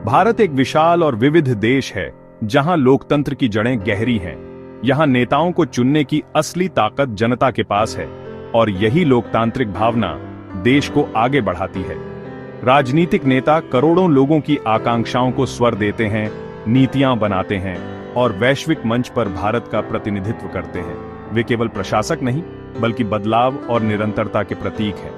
भारत एक विशाल और विविध देश है जहां लोकतंत्र की जड़ें गहरी हैं। यहां नेताओं को चुनने की असली ताकत जनता के पास है और यही लोकतांत्रिक भावना देश को आगे बढ़ाती है। राजनीतिक नेता करोड़ों लोगों की आकांक्षाओं को स्वर देते हैं, नीतियां बनाते हैं और वैश्विक मंच पर भारत का प्रतिनिधित्व करते हैं। वे केवल प्रशासक नहीं बल्कि बदलाव और निरंतरता के प्रतीक हैं।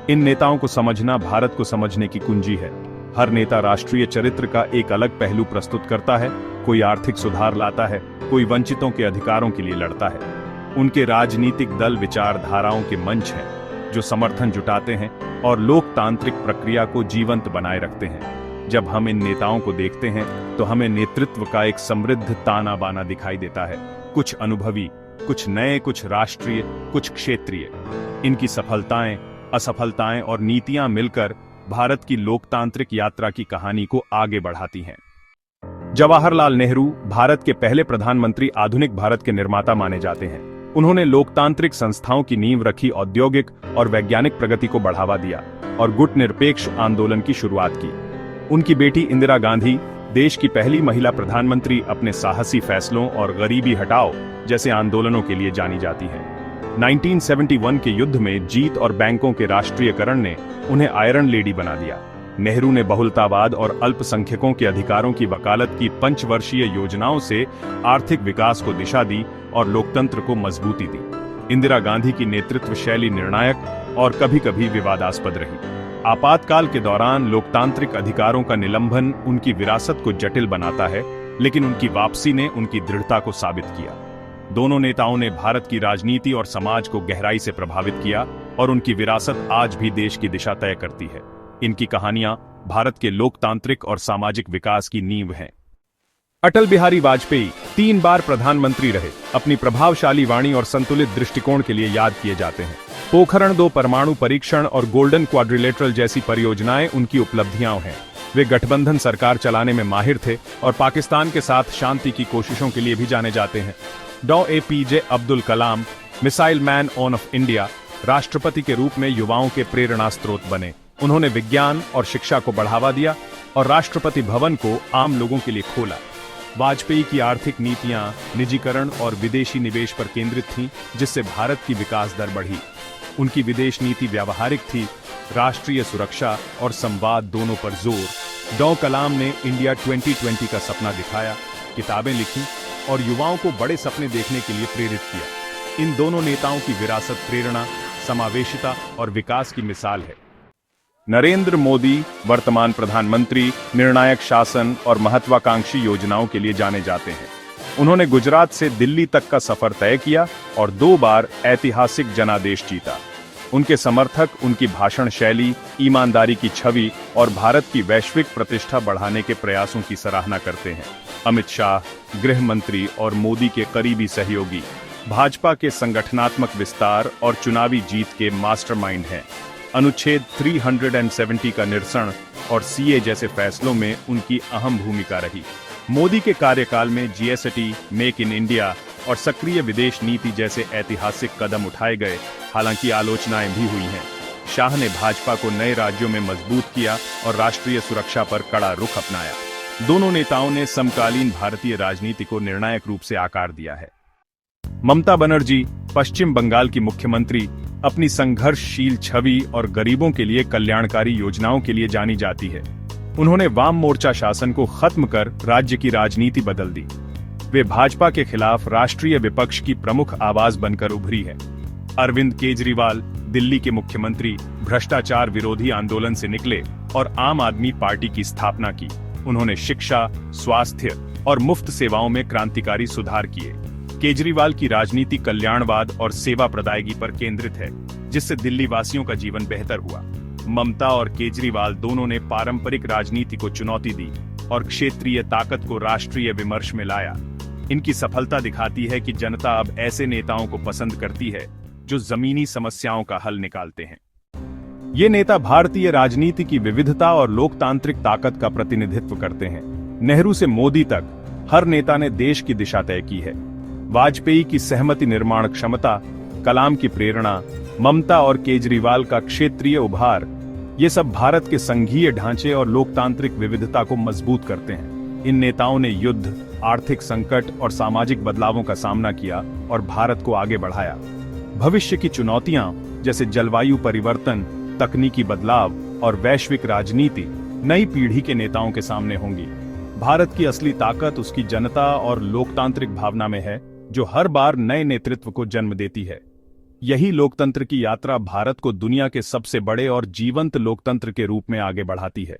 इन नेताओं को समझना भारत को समझने की कुंजी है। हर नेता राष्ट्रीय चरित्र का एक अलग पहलू प्रस्तुत करता है। कोई आर्थिक सुधार लाता है, कोई वंचितों के अधिकारों के लिए लड़ता है। उनके राजनीतिक दल विचारधाराओं के मंच हैं जो समर्थन जुटाते हैं और लोकतांत्रिक प्रक्रिया को जीवंत बनाए रखते हैं। जब हम इन नेताओं को देखते हैं तो हमें नेतृत्व का एक समृद्ध ताना बाना दिखाई देता है। कुछ अनुभवी, कुछ नए, कुछ राष्ट्रीय, कुछ क्षेत्रीय। इनकी सफलताएं, असफलताएं और नीतियां मिलकर भारत की लोकतांत्रिक यात्रा की कहानी को आगे बढ़ाती हैं। जवाहरलाल नेहरू भारत के पहले प्रधानमंत्री, आधुनिक भारत के निर्माता माने जाते हैं। उन्होंने लोकतांत्रिक संस्थाओं की नींव रखी, औद्योगिक और वैज्ञानिक प्रगति को बढ़ावा दिया और गुटनिरपेक्ष आंदोलन की शुरुआत की। उनकी बेटी इंदिरा गांधी देश की पहली महिला प्रधानमंत्री अपने साहसी फैसलों और गरीबी हटाओ जैसे आंदोलनों के लिए जानी जाती हैं। 1971 के युद्ध में जीत और बैंकों के राष्ट्रीयकरण ने उन्हें आयरन लेडी बना दिया। नेहरू ने बहुलतावाद और अल्पसंख्यकों के अधिकारों की वकालत की पंचवर्षीय योजनाओं से आर्थिक विकास को दिशा दी और लोकतंत्र को मजबूती दी। इंदिरा गांधी की नेतृत्व शैली निर्णायक और कभी-कभी विवादास्पद रही। आपातकाल के दौरान लोकतांत्रिक अधिकारों का निलंबन उनकी विरासत को जटिल बनाता है, लेकिन उनकी वापसी ने उनकी दृढ़ता को साबित किया। दोनों नेताओं ने भारत की राजनीति और समाज को गहराई से प्रभावित किया और उनकी विरासत आज भी देश की दिशा तय करती है। इनकी कहानियां भारत के लोकतांत्रिक और सामाजिक विकास की नींव हैं। अटल बिहारी वाजपेयी 3 बार प्रधानमंत्री रहे। अपनी प्रभावशाली वाणी और संतुलित दृष्टिकोण के लिए याद किए जाते हैं। पोखरण 2 परमाणु परीक्षण और गोल्डन क्वाड्रिलेटरल जैसी परियोजनाएं उनकी उपलब्धियां हैं। वे गठबंधन सरकार चलाने में माहिर थे और पाकिस्तान के साथ शांति की कोशिशों के लिए भी जाने जाते हैं। डॉ. APJ Abdul Kalam, missile man of India, राष्ट्रपति के रूप में युवाओं के प्रेरणा स्रोत बने। उन्होंने विज्ञान और शिक्षा को बढ़ावा दिया और राष्ट्रपति भवन को आम लोगों के लिए खोला। वाजपेयी की आर्थिक नीतियां निजीकरण और विदेशी निवेश पर केंद्रित थीं, जिससे भारत की विकास दर बढ़ी। उनकी विदेश नीति व्यावहारिक थी, राष्ट्रीय सुरक्षा और संवाद दोनों पर जोर। डॉ. कलाम ने इंडिया 2020 का सपना दिखाया, किताबें लिखी और युवाओं को बड़े सपने देखने के लिए प्रेरित किया। इन दोनों नेताओं की विरासत प्रेरणा, समावेशिता और विकास की मिसाल है। नरेंद्र मोदी वर्तमान प्रधानमंत्री निर्णायक शासन और महत्वाकांक्षी योजनाओं के लिए जाने जाते हैं। उन्होंने गुजरात से दिल्ली तक का सफर तय किया और 2 बार ऐतिहासिक जनादेश जीता। उनके समर्थक उनकी भाषण शैली, ईमानदारी की छवि और भारत की वैश्विक प्रतिष्ठा बढ़ाने के प्रयासों की सराहना करते हैं। अमित शाह, गृह मंत्री और मोदी के करीबी सहयोगी भाजपा के संगठनात्मक विस्तार और चुनावी जीत के मास्टरमाइंड हैं। अनुच्छेद 370 का निरसन और CA जैसे फैसलों में उनकी अहम भूमिका रही। मोदी के कार्यकाल में GST, मेक इन इंडिया और सक्रिय विदेश नीति जैसे ऐतिहासिक कदम उठाए गए, हालांकि आलोचनाएं भी हुई हैं। शाह ने भाजपा को नए राज्यों में मजबूत किया और राष्ट्रीय सुरक्षा पर कड़ा रुख अपनाया। दोनों नेताओं ने समकालीन भारतीय राजनीति को निर्णायक रूप से आकार दिया है। ममता बनर्जी पश्चिम बंगाल की मुख्यमंत्री अपनी संघर्षशील छवि और गरीबों के लिए कल्याणकारी योजनाओं के लिए जानी जाती है। उन्होंने वाम मोर्चा शासन को खत्म कर राज्य की राजनीति बदल दी। वे भाजपा के खिलाफ राष्ट्रीय विपक्ष की प्रमुख आवाज बनकर उभरी है। अरविंद केजरीवाल दिल्ली के मुख्यमंत्री भ्रष्टाचार विरोधी आंदोलन से निकले और आम आदमी पार्टी की स्थापना की। उन्होंने शिक्षा, स्वास्थ्य और मुफ्त सेवाओं में क्रांतिकारी सुधार किए। केजरीवाल की राजनीति कल्याणवाद और सेवा प्रदायगी पर केंद्रित है, जिससे दिल्ली वासियों का जीवन बेहतर हुआ। ममता और केजरीवाल दोनों ने पारंपरिक राजनीति को चुनौती दी और क्षेत्रीय ताकत को राष्ट्रीय विमर्श में लाया। इनकी सफलता दिखाती है कि जनता अब ऐसे नेताओं को पसंद करती है जो जमीनी समस्याओं का हल निकालते हैं। ये नेता भारतीय राजनीति की विविधता और लोकतांत्रिक ताकत का प्रतिनिधित्व करते हैं। नेहरू से मोदी तक हर नेता ने देश की दिशा तय की है। वाजपेयी की सहमति निर्माण क्षमता, कलाम की प्रेरणा, ममता और केजरीवाल का क्षेत्रीय उभार, ये सब भारत के संघीय ढांचे और लोकतांत्रिक विविधता को मजबूत करते हैं। इन नेताओं ने युद्ध, आर्थिक संकट और सामाजिक बदलावों का सामना किया और भारत को आगे बढ़ाया। भविष्य की चुनौतियां जैसे जलवायु परिवर्तन, तकनीकी बदलाव और वैश्विक राजनीति नई पीढ़ी के नेताओं के सामने होंगी। भारत की असली ताकत उसकी जनता और लोकतांत्रिक भावना में है, जो हर बार नए नेतृत्व को जन्म देती है। यही लोकतंत्र की यात्रा भारत को दुनिया के सबसे बड़े और जीवंत लोकतंत्र के रूप में आगे बढ़ाती है।